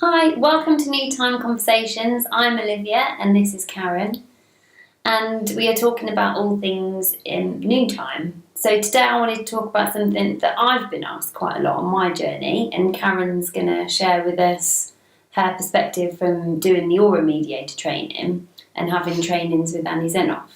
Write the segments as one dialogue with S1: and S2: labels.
S1: Hi, welcome to New Time Conversations. I'm Olivia and this is Karen, and we are talking about all things in noontime. So today I wanted to talk about something that I've been asked quite a lot on my journey, and Karen's going to share with us her perspective from doing the Aura Mediator training and having trainings with Annie Zenoff.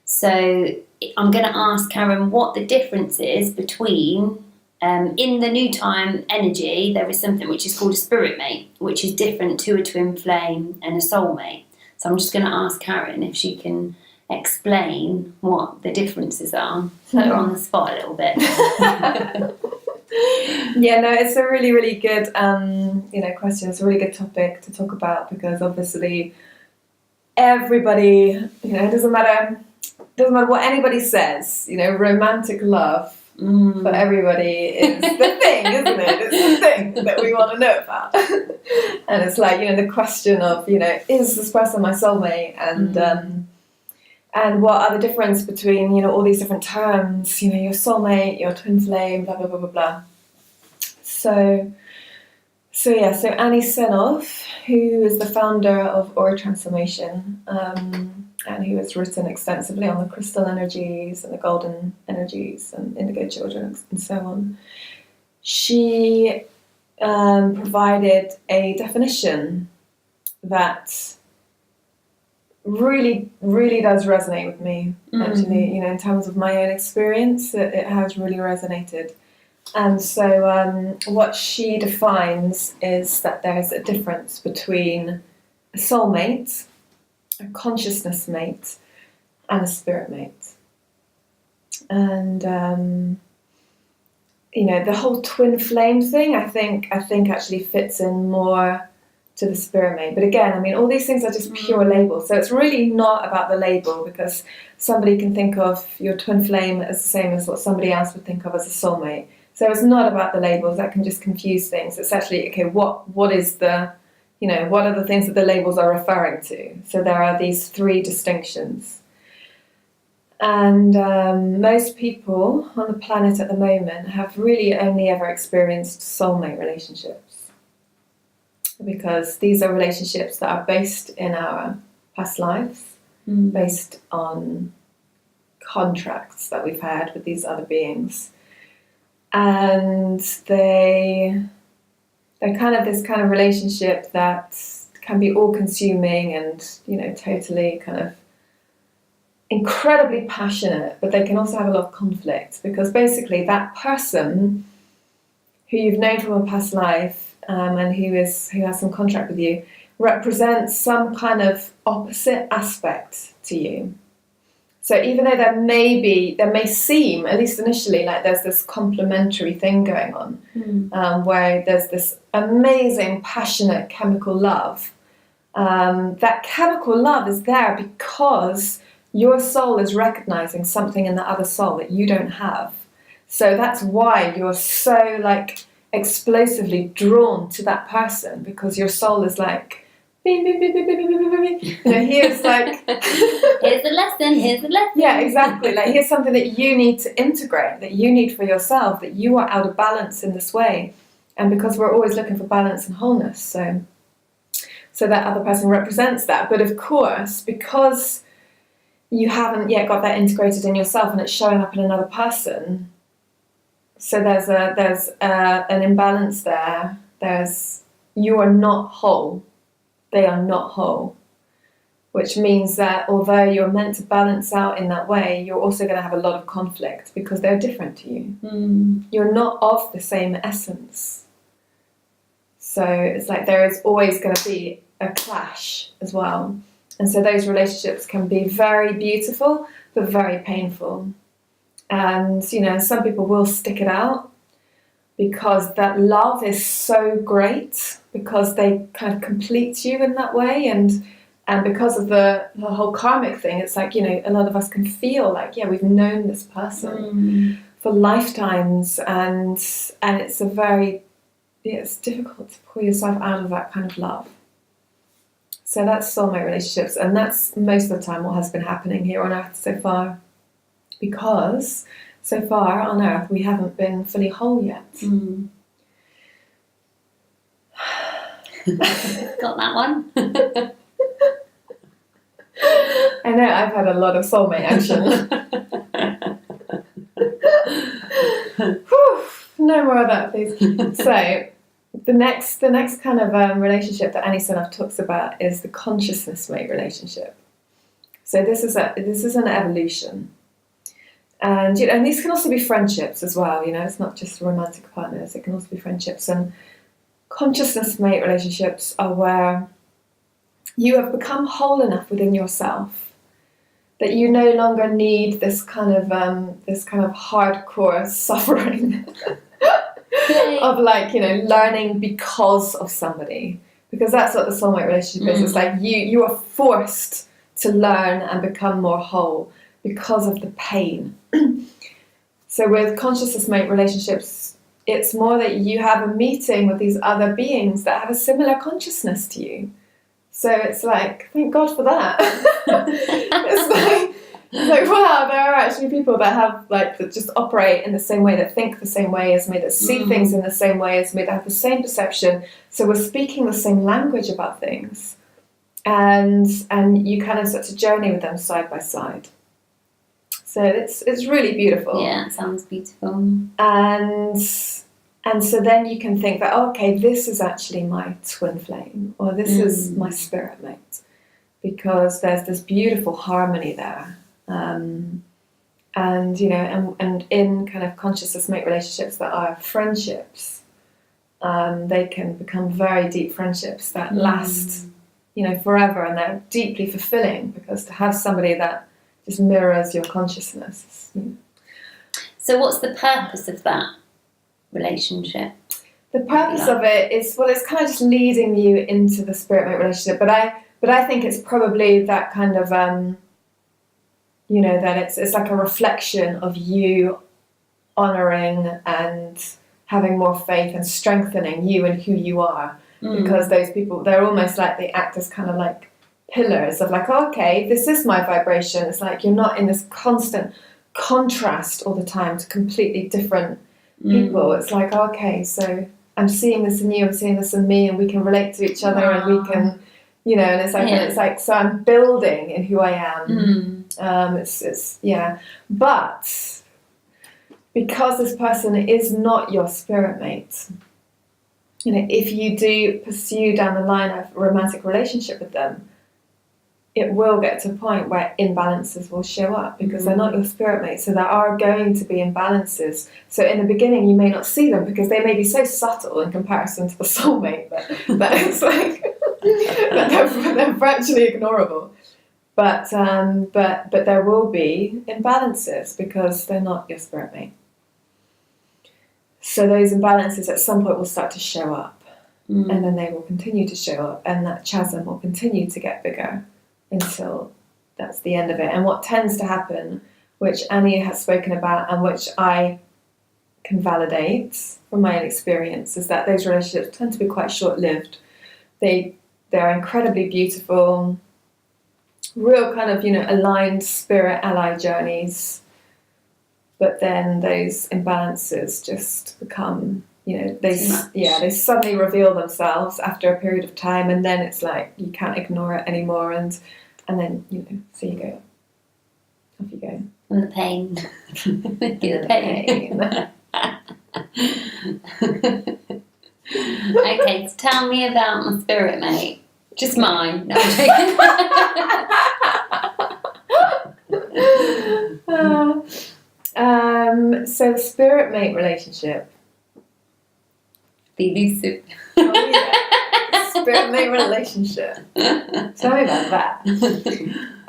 S1: So I'm going to ask Karen what the difference is between in the new time energy, there is something which is called a spirit mate, which is different to a twin flame and a soulmate. So I'm just going to ask Karen if she can explain what the differences are. Put her on the spot a little bit.
S2: Yeah, no, it's a really, really good, question. It's a really good topic to talk about because obviously everybody, it doesn't matter what anybody says. Romantic love for everybody is the thing, isn't it? It's the thing that we want to know about. And it's like, the question of, is this person my soulmate? And what are the difference between, all these different terms, your soulmate, your twin flame, blah, blah, blah, blah, blah. So Annie Zenoff, who is the founder of Aura Transformation, and who has written extensively on the crystal energies and the golden energies and indigo children and so on, she provided a definition that really, really does resonate with me, actually. In terms of my own experience, it has really resonated. And so what she defines is that there's a difference between a soulmate, a consciousness mate, and a spirit mate. And the whole twin flame thing, I think actually fits in more to the spirit mate. But again, all these things are just pure labels. So it's really not about the label, because somebody can think of your twin flame as the same as what somebody else would think of as a soulmate. So it's not about the labels. That can just confuse things. It's actually, okay, what is the, what are the things that the labels are referring to? So there are these three distinctions. And most people on the planet at the moment have really only ever experienced soulmate relationships, because these are relationships that are based in our past lives, based on contracts that we've had with these other beings. And they're kind of this kind of relationship that can be all-consuming and, totally kind of incredibly passionate, but they can also have a lot of conflict, because basically that person who you've known from a past life and who has some contract with you represents some kind of opposite aspect to you. So even though there may seem, at least initially, like there's this complementary thing going on, where there's this amazing, passionate chemical love, that chemical love is there because your soul is recognizing something in the other soul that you don't have. So that's why you're so explosively drawn to that person, because your soul is like, here's
S1: here's the lesson.
S2: Yeah, exactly. Here's something that you need to integrate, that you need for yourself, that you are out of balance in this way. And because we're always looking for balance and wholeness, so that other person represents that. But of course, because you haven't yet got that integrated in yourself and it's showing up in another person, so there's an imbalance there. You are not whole. They are not whole, which means that although you're meant to balance out in that way, you're also going to have a lot of conflict because they're different to you. You're not of the same essence. So it's like there is always going to be a clash as well. And so those relationships can be very beautiful, but very painful. And, some people will stick it out because that love is so great, because they kind of complete you in that way, and because of the whole karmic thing, it's like, a lot of us can feel like, yeah, we've known this person for lifetimes, and it's it's difficult to pull yourself out of that kind of love. So that's soulmate relationships, and that's most of the time what has been happening here on Earth so far, because so far on Earth we haven't been fully whole yet.
S1: Got that one?
S2: I know I've had a lot of soulmate action. Whew, no more of that, please. So, the next kind of relationship that Annie Senov talks about is the consciousness mate relationship. So this is an evolution, and and these can also be friendships as well. It's not just romantic partners; it can also be friendships. And consciousness mate relationships are where you have become whole enough within yourself that you no longer need this kind of hardcore suffering of learning because of somebody, because that's what the soulmate relationship is. It's like you are forced to learn and become more whole because of the pain. So with consciousness mate relationships, it's more that you have a meeting with these other beings that have a similar consciousness to you. So it's like, thank God for that. It's like, wow, there are actually people that have that just operate in the same way, that think the same way as me, that see things in the same way as me, that have the same perception. So we're speaking the same language about things, and you kind of start to journey with them side by side. So it's really beautiful.
S1: Yeah, it sounds beautiful.
S2: And so then you can think that, okay, this is actually my twin flame, or this is my spirit mate, because there's this beautiful harmony there. And in kind of consciousness mate relationships that are friendships, they can become very deep friendships that last, forever, and they're deeply fulfilling, because to have somebody that just mirrors your consciousness.
S1: So what's the purpose of that relationship?
S2: The purpose of it is, it's kind of just leading you into the spirit mate relationship, but I think it's probably that kind of that it's like a reflection of you honouring and having more faith and strengthening you and who you are, because those people, they're almost like, they act as kind of like pillars of like, okay, this is my vibration. It's like you're not in this constant contrast all the time to completely different people. It's like, okay, so I'm seeing this in you, I'm seeing this in me, and we can relate to each other, and we can, and it's like, so I'm building in who I am. But because this person is not your spirit mate, if you do pursue down the line of a romantic relationship with them, it will get to a point where imbalances will show up, because they're not your spirit mate. So there are going to be imbalances. So in the beginning, you may not see them, because they may be so subtle in comparison to the soulmate that it's like that they're virtually ignorable. But there will be imbalances, because they're not your spirit mate. So those imbalances at some point will start to show up, and then they will continue to show up, and that chasm will continue to get bigger until that's the end of it. And what tends to happen, which Annie has spoken about and which I can validate from my own experience, is that those relationships tend to be quite short-lived. They're incredibly beautiful, real kind of, aligned spirit ally journeys. But then those imbalances just become, they suddenly reveal themselves after a period of time, and then it's like you can't ignore it anymore, and then so you go, off you go.
S1: And the pain. The pain. Okay, so tell me about my spirit mate. Just mine. No, I'm
S2: joking. So the spirit mate relationship.
S1: The elusive.
S2: Oh, yeah. Spirit mate relationship. Tell me about that.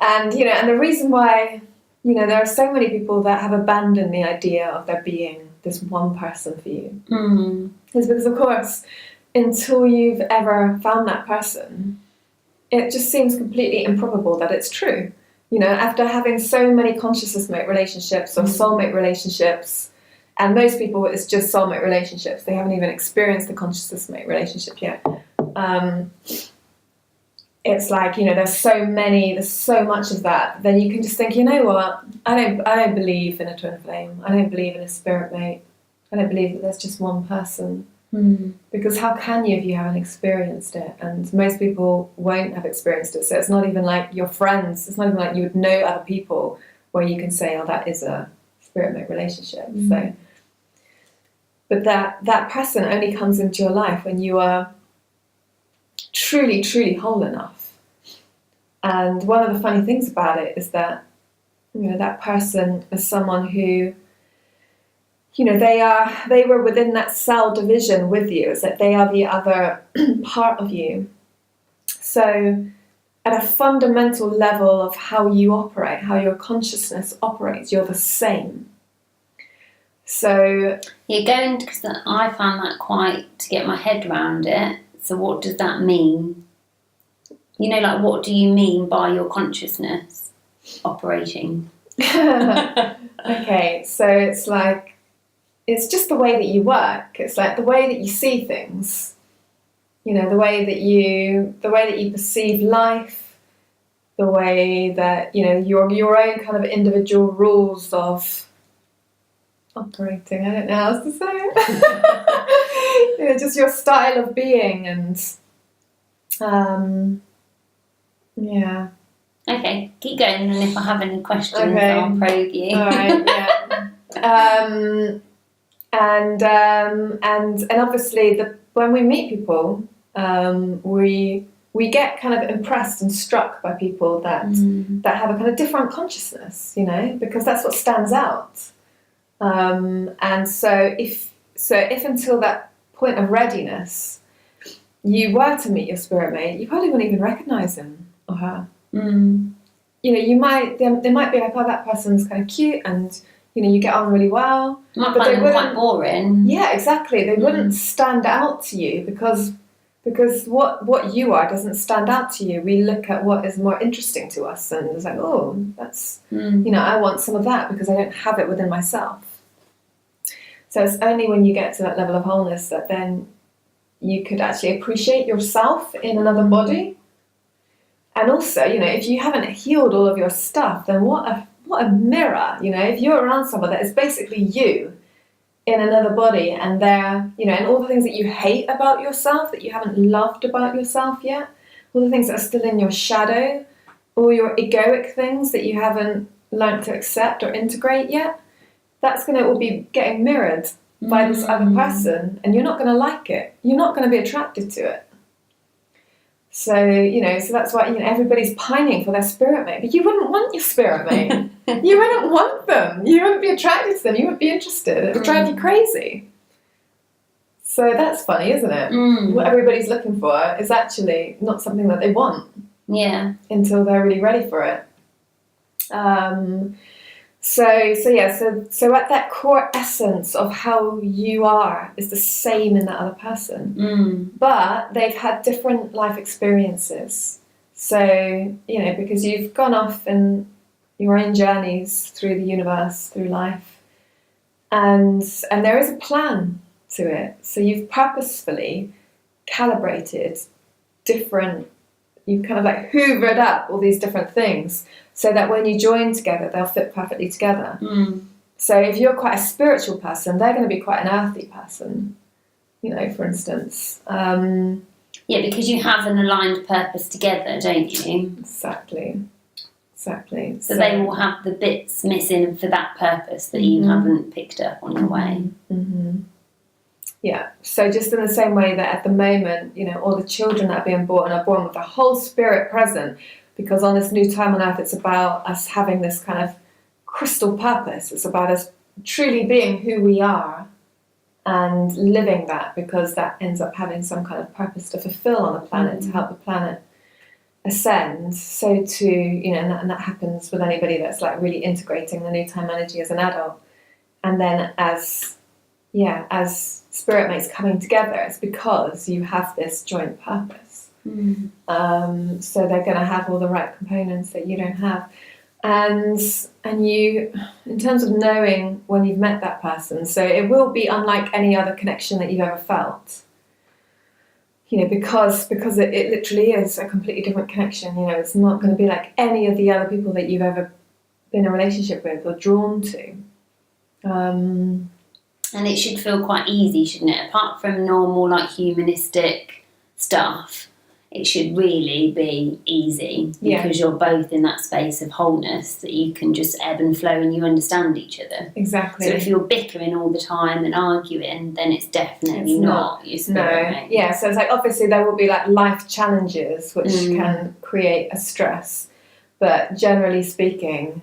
S2: And and the reason why there are so many people that have abandoned the idea of there being this one person for you is because, of course, until you've ever found that person, it just seems completely improbable that it's true. After having so many consciousness mate relationships or soulmate relationships, and most people, it's just soulmate relationships. They haven't even experienced the consciousness mate relationship yet. It's like, there's so much of that. Then you can just think, what? I don't believe in a twin flame. I don't believe in a spirit mate. I don't believe that there's just one person. Because how can you if you haven't experienced it? And most people won't have experienced it. So it's not even like your friends, it's not even like you would know other people where you can say, oh, that is a spirit mate relationship. So, but that person only comes into your life when you are truly, truly whole enough. And one of the funny things about it is that, that person is someone who, they were within that cell division with you. It's that they are the other part of you. So at a fundamental level of how you operate, how your consciousness operates, you're the same. So
S1: because I found that quite to get my head around it. So what does that mean? What do you mean by your consciousness operating?
S2: Okay, so it's just the way that you work. It's like the way that you see things. The way that you perceive life, the way that your own kind of individual rules of operating. I don't know how else to say it. Just your style of being and yeah.
S1: Okay, keep going, and if I have any questions, I'll probe you.
S2: All right, yeah. And obviously, when we meet people, we get kind of impressed and struck by people that have a kind of different consciousness, because that's what stands out. And so if until that point of readiness, you were to meet your spirit mate, you probably wouldn't even recognise him or her. They might be like, oh, that person's kind of cute, and you get on really well.
S1: Might find them quite boring.
S2: Yeah, exactly. They wouldn't stand out to you because what you are doesn't stand out to you. We look at what is more interesting to us, and it's like, oh, that's I want some of that because I don't have it within myself. So it's only when you get to that level of wholeness that then you could actually appreciate yourself in another body. And also, if you haven't healed all of your stuff, then what a mirror, if you're around someone that is basically you in another body, and they're, and all the things that you hate about yourself, that you haven't loved about yourself yet, all the things that are still in your shadow, all your egoic things that you haven't learned to accept or integrate yet, that's going to all be getting mirrored by this other person, and you're not going to like it. You're not going to be attracted to it. So, so that's why, everybody's pining for their spirit mate. But you wouldn't want your spirit mate. You wouldn't want them. You wouldn't be attracted to them. You wouldn't be interested. It would drive you crazy. So that's funny, isn't it? What everybody's looking for is actually not something that they want.
S1: Yeah.
S2: Until they're really ready for it. So at that core essence of how you are is the same in that other person, but they've had different life experiences. So because you've gone off in your own journeys through the universe, through life, and there is a plan to it. So you've purposefully calibrated different. You've kind of like hoovered up all these different things so that when you join together, they'll fit perfectly together. So if you're quite a spiritual person, they're going to be quite an earthy person, for instance.
S1: Yeah, because you have an aligned purpose together, don't you?
S2: Exactly.
S1: So they will have the bits missing for that purpose that you haven't picked up on your way.
S2: Yeah, so just in the same way that at the moment, all the children that are being born are born with the whole spirit present, because on this new time on earth, it's about us having this kind of crystal purpose. It's about us truly being who we are and living that, because that ends up having some kind of purpose to fulfill on the planet, to help the planet ascend. So and that happens with anybody that's like really integrating the new time energy as an adult. And then as spirit mates coming together, it's because you have this joint purpose. So they're going to have all the right components that you don't have, and you, in terms of knowing when you've met that person, so it will be unlike any other connection that you've ever felt. Because it literally is a completely different connection. It's not going to be like any of the other people that you've ever been in a relationship with or drawn to.
S1: And it should feel quite easy, shouldn't it? Apart from normal, like, humanistic stuff, it should really be easy because you're both in that space of wholeness that you can just ebb and flow and you understand each other.
S2: Exactly.
S1: So if you're bickering all the time and arguing, then it's definitely not your spirit mate.
S2: Yeah, so it's like, obviously there will be like life challenges which can create a stress, but generally speaking,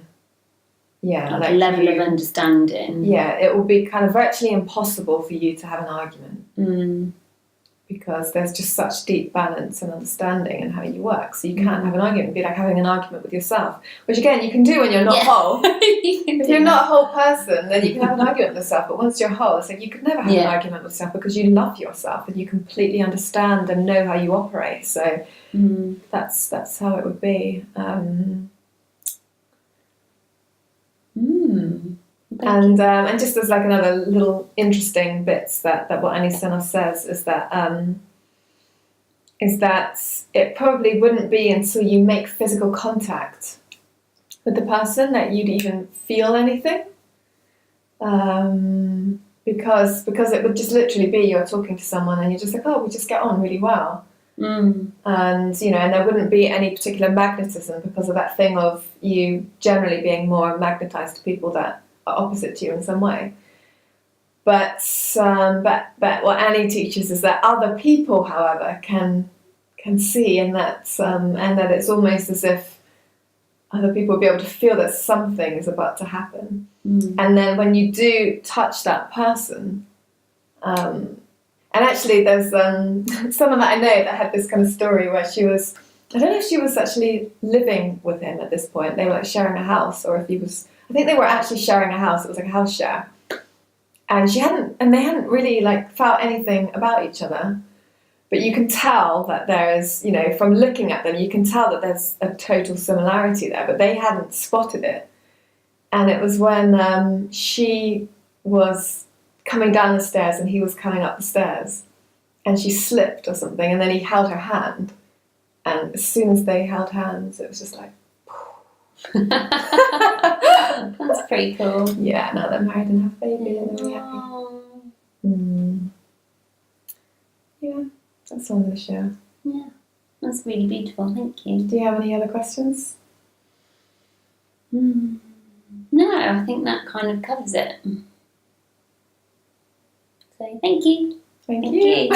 S1: like a level of understanding.
S2: Yeah, it will be kind of virtually impossible for you to have an argument. Because there's just such deep balance and understanding in how you work. So you can't have an argument. It'd be like having an argument with yourself, which again you can do when you're not whole. If you're not a whole person, then you can have an argument with yourself. But once you're whole, it's like you could never have an argument with yourself because you love yourself and you completely understand and know how you operate. So that's how it would be. And just as like another little interesting bits that what Annie Stenhouse says is that it probably wouldn't be until you make physical contact with the person that you'd even feel anything, because it would just literally be you're talking to someone and you're just like, oh, we just get on really well. And and there wouldn't be any particular magnetism because of that thing of you generally being more magnetized to people that are opposite to you in some way. But what Annie teaches is that other people, however, can see, and that it's almost as if other people will be able to feel that something is about to happen. And then when you do touch that person, and actually there's someone that I know that had this kind of story where she was, I don't know if she was actually living with him at this point. They were like sharing a house, or if he was, I think they were actually sharing a house. It was like a house share. And they hadn't really like felt anything about each other. But you can tell that there's, from looking at them, you can tell that there's a total similarity there, but they hadn't spotted it. And it was when she was coming down the stairs and he was coming up the stairs, and she slipped or something, and then he held her hand. And as soon as they held hands, it was just like,
S1: that's pretty cool.
S2: Yeah, now they're married and have a baby and they're really happy. Yeah, that's all I'm going to share.
S1: Yeah, that's really beautiful, thank you.
S2: Do you have any other questions?
S1: No, I think that kind of covers it. So thank you.
S2: Thank you.